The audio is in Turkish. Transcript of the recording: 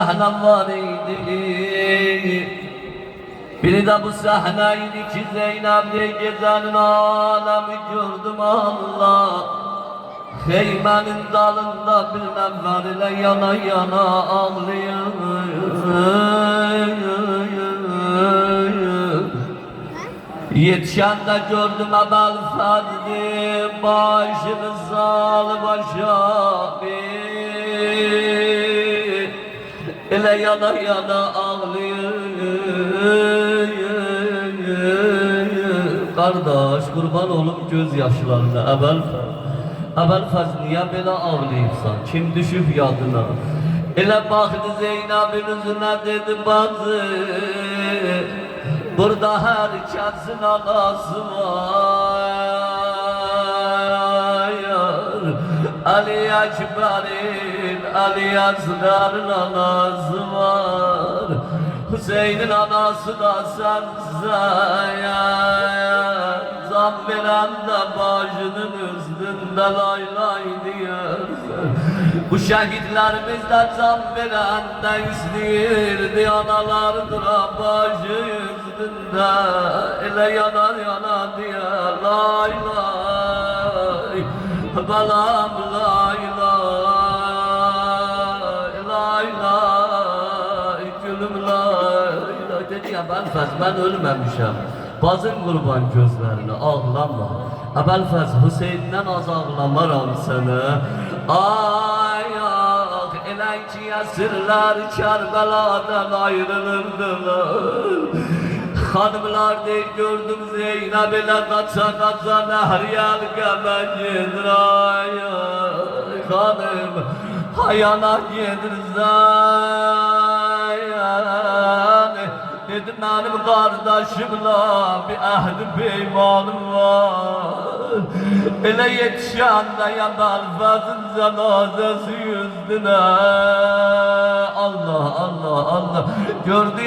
Sahnem var idi. Biri de bu sahneydi ki Zeynep'le gezenin alemi gördüm Allah. Heymenin dalında bir nefer ile yana yana ağlıyor. Yetişen de gördüm Ebel Ferdi, başını sal başa ile yana yana ağlıyor. Kardeş kurban olup gözyaşlarına Ebel Ferdi niye böyle ağlayırsan? Kim düşüp yadına? Ile baktı Zeynep'in yüzüne dedi bazı, burada herkesin anası var. Ali Ekber'in, Ali Asgar'ın anası var. Hüseyin'in anası da sensin. Zam veren de başının üstünde lay lay diyorsun. Bu şehitlerimiz de zam veren de üstüyirdi. Analardır başı üstünde. Ele yanar yana diye lay lay. Balam lay lay. Lay lay. Gülüm lay lay. Dedi ya ben ölmemişim. Bazın qurban gözlərini ağlama. Əbəlfəz Hüseyndən az ağlamaram sənə. Ay ah, elə ki əsirlər Kərbəladan ayrılırdılar. Xanımlar deyir gördüm Zeynəb elə qaça qaça Nəhriyəl qəbə gedir. Ay xanım hayana gedirsən. Dedim benim kardeşimle bir ahd-i peymanım var. Ele yetişen de Ebel Fez'in cenazesi yüzüne. Allah Allah Allah gördü.